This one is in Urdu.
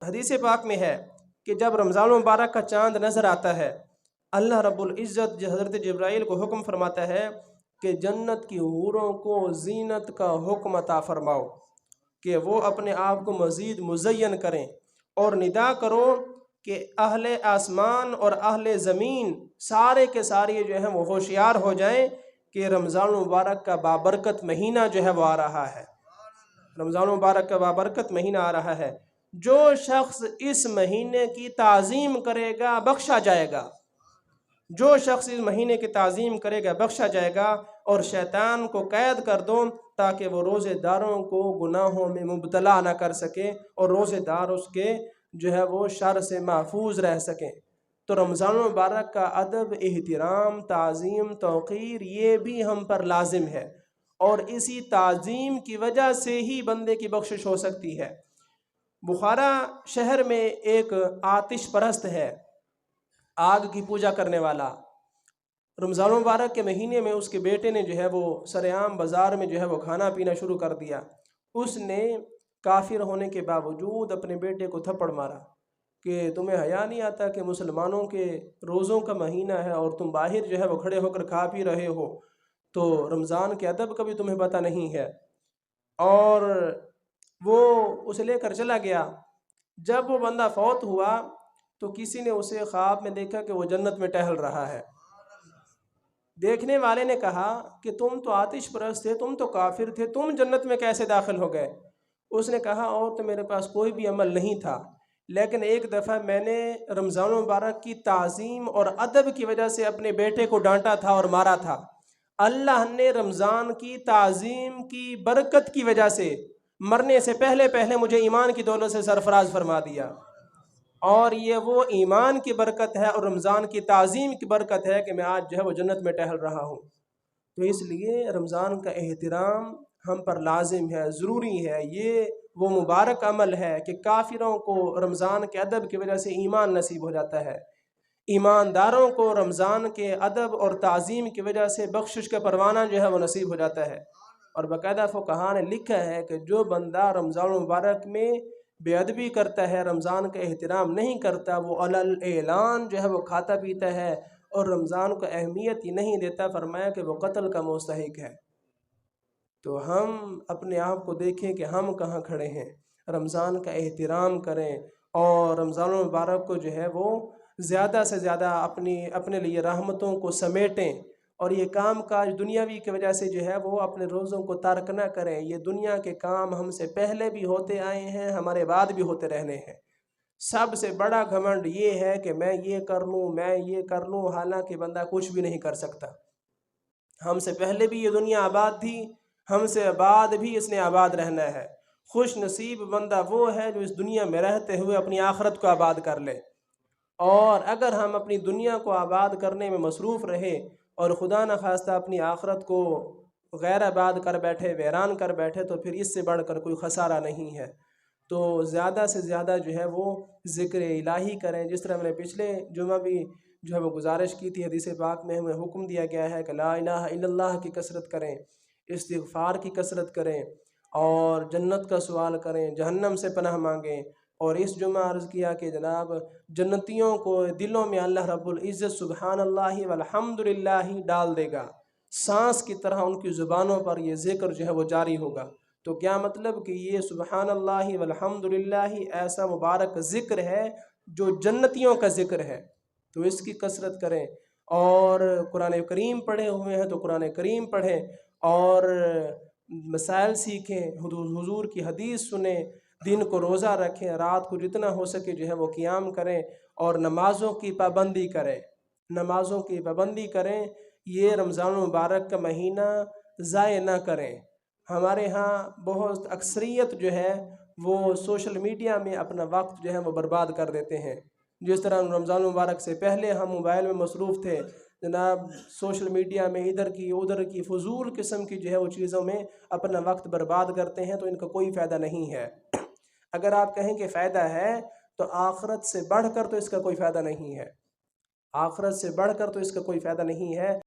حدیث پاک میں ہے کہ جب رمضان المبارک کا چاند نظر آتا ہے، اللہ رب العزت حضرت جبرائیل کو حکم فرماتا ہے کہ جنت کی حوروں کو زینت کا حکم عطا فرماؤ کہ وہ اپنے آپ کو مزید مزین کریں، اور ندا کرو کہ اہل آسمان اور اہل زمین سارے کے سارے جو ہیں وہ ہوشیار ہو جائیں کہ رمضان المبارک کا بابرکت مہینہ جو ہے وہ آ رہا ہے۔ رمضان المبارک کا بابرکت مہینہ آ رہا ہے۔ جو شخص اس مہینے کی تعظیم کرے گا بخشا جائے گا، جو شخص اس مہینے کی تعظیم کرے گا بخشا جائے گا، اور شیطان کو قید کر دو تاکہ وہ روزے داروں کو گناہوں میں مبتلا نہ کر سکے اور روزے دار اس کے جو ہے وہ شر سے محفوظ رہ سکیں۔ تو رمضان المبارک کا ادب، احترام، تعظیم، توقیر یہ بھی ہم پر لازم ہے، اور اسی تعظیم کی وجہ سے ہی بندے کی بخشش ہو سکتی ہے۔ بخارا شہر میں ایک آتش پرست ہے، آگ کی پوجا کرنے والا۔ رمضان المبارک کے مہینے میں اس کے بیٹے نے جو ہے وہ سرعام بازار میں جو ہے وہ کھانا پینا شروع کر دیا۔ اس نے کافر ہونے کے باوجود اپنے بیٹے کو تھپڑ مارا کہ تمہیں حیا نہیں آتا کہ مسلمانوں کے روزوں کا مہینہ ہے اور تم باہر جو ہے وہ کھڑے ہو کر کھا پی رہے ہو، تو رمضان کے ادب کا بھی تمہیں پتہ نہیں ہے۔ اور وہ اسے لے کر چلا گیا۔ جب وہ بندہ فوت ہوا تو کسی نے اسے خواب میں دیکھا کہ وہ جنت میں ٹہل رہا ہے۔ دیکھنے والے نے کہا کہ تم تو آتش پرست تھے، تم تو کافر تھے، تم جنت میں کیسے داخل ہو گئے؟ اس نے کہا اور تو میرے پاس کوئی بھی عمل نہیں تھا، لیکن ایک دفعہ میں نے رمضان المبارک کی تعظیم اور ادب کی وجہ سے اپنے بیٹے کو ڈانٹا تھا اور مارا تھا۔ اللہ نے رمضان کی تعظیم کی برکت کی وجہ سے مرنے سے پہلے پہلے مجھے ایمان کی دولت سے سرفراز فرما دیا، اور یہ وہ ایمان کی برکت ہے اور رمضان کی تعظیم کی برکت ہے کہ میں آج جو ہے وہ جنت میں ٹہل رہا ہوں۔ تو اس لیے رمضان کا احترام ہم پر لازم ہے، ضروری ہے۔ یہ وہ مبارک عمل ہے کہ کافروں کو رمضان کے ادب کی وجہ سے ایمان نصیب ہو جاتا ہے، ایمانداروں کو رمضان کے ادب اور تعظیم کی وجہ سے بخشش کا پروانہ جو ہے وہ نصیب ہو جاتا ہے۔ اور باقاعدہ فقہاء نے لکھا ہے کہ جو بندہ رمضان المبارک میں بے ادبی کرتا ہے، رمضان کا احترام نہیں کرتا، وہ علل اعلان جو ہے وہ کھاتا پیتا ہے اور رمضان کو اہمیت ہی نہیں دیتا، فرمایا کہ وہ قتل کا مستحق ہے۔ تو ہم اپنے آپ کو دیکھیں کہ ہم کہاں کھڑے ہیں، رمضان کا احترام کریں اور رمضان المبارک کو جو ہے وہ زیادہ سے زیادہ اپنے لیے رحمتوں کو سمیٹیں، اور یہ کام کاج دنیاوی کی وجہ سے جو ہے وہ اپنے روزوں کو ترک نہ کریں۔ یہ دنیا کے کام ہم سے پہلے بھی ہوتے آئے ہیں، ہمارے بعد بھی ہوتے رہنے ہیں۔ سب سے بڑا گھمنڈ یہ ہے کہ میں یہ کر لوں، میں یہ کر لوں، حالانکہ بندہ کچھ بھی نہیں کر سکتا۔ ہم سے پہلے بھی یہ دنیا آباد تھی، ہم سے بعد بھی اس نے آباد رہنا ہے۔ خوش نصیب بندہ وہ ہے جو اس دنیا میں رہتے ہوئے اپنی آخرت کو آباد کر لے۔ اور اگر ہم اپنی دنیا کو آباد کرنے میں مصروف رہے اور خدا نخواستہ اپنی آخرت کو غیر آباد کر بیٹھے، ویران کر بیٹھے، تو پھر اس سے بڑھ کر کوئی خسارہ نہیں ہے۔ تو زیادہ سے زیادہ جو ہے وہ ذکر الہی کریں، جس طرح میں نے پچھلے جمعہ بھی جو ہے وہ گزارش کی تھی، حدیث پاک میں ہمیں حکم دیا گیا ہے کہ لا الہ الا اللہ کی کثرت کریں، استغفار کی کثرت کریں، اور جنت کا سوال کریں، جہنم سے پناہ مانگیں۔ اور اس جمعہ عرض کیا کہ جناب جنتیوں کو دلوں میں اللہ رب العزت سبحان اللہ والحمد للہ ڈال دے گا، سانس کی طرح ان کی زبانوں پر یہ ذکر جو ہے وہ جاری ہوگا۔ تو کیا مطلب کہ یہ سبحان اللہ والحمد للہ ایسا مبارک ذکر ہے جو جنتیوں کا ذکر ہے، تو اس کی کثرت کریں۔ اور قرآن کریم پڑھے ہوئے ہیں تو قرآن کریم پڑھیں اور مسائل سیکھیں، حضور کی حدیث سنیں، دن کو روزہ رکھیں، رات کو جتنا ہو سکے جو ہے وہ قیام کریں، اور نمازوں کی پابندی کریں، نمازوں کی پابندی کریں۔ یہ رمضان المبارک کا مہینہ ضائع نہ کریں۔ ہمارے ہاں بہت اکثریت جو ہے وہ سوشل میڈیا میں اپنا وقت جو ہے وہ برباد کر دیتے ہیں۔ جس طرح رمضان المبارک سے پہلے ہم موبائل میں مصروف تھے جناب، سوشل میڈیا میں ادھر کی ادھر کی فضول قسم کی جو ہے وہ چیزوں میں اپنا وقت برباد کرتے ہیں، تو ان کا کوئی فائدہ نہیں ہے۔ اگر آپ کہیں کہ فائدہ ہے تو آخرت سے بڑھ کر تو اس کا کوئی فائدہ نہیں ہے، آخرت سے بڑھ کر تو اس کا کوئی فائدہ نہیں ہے۔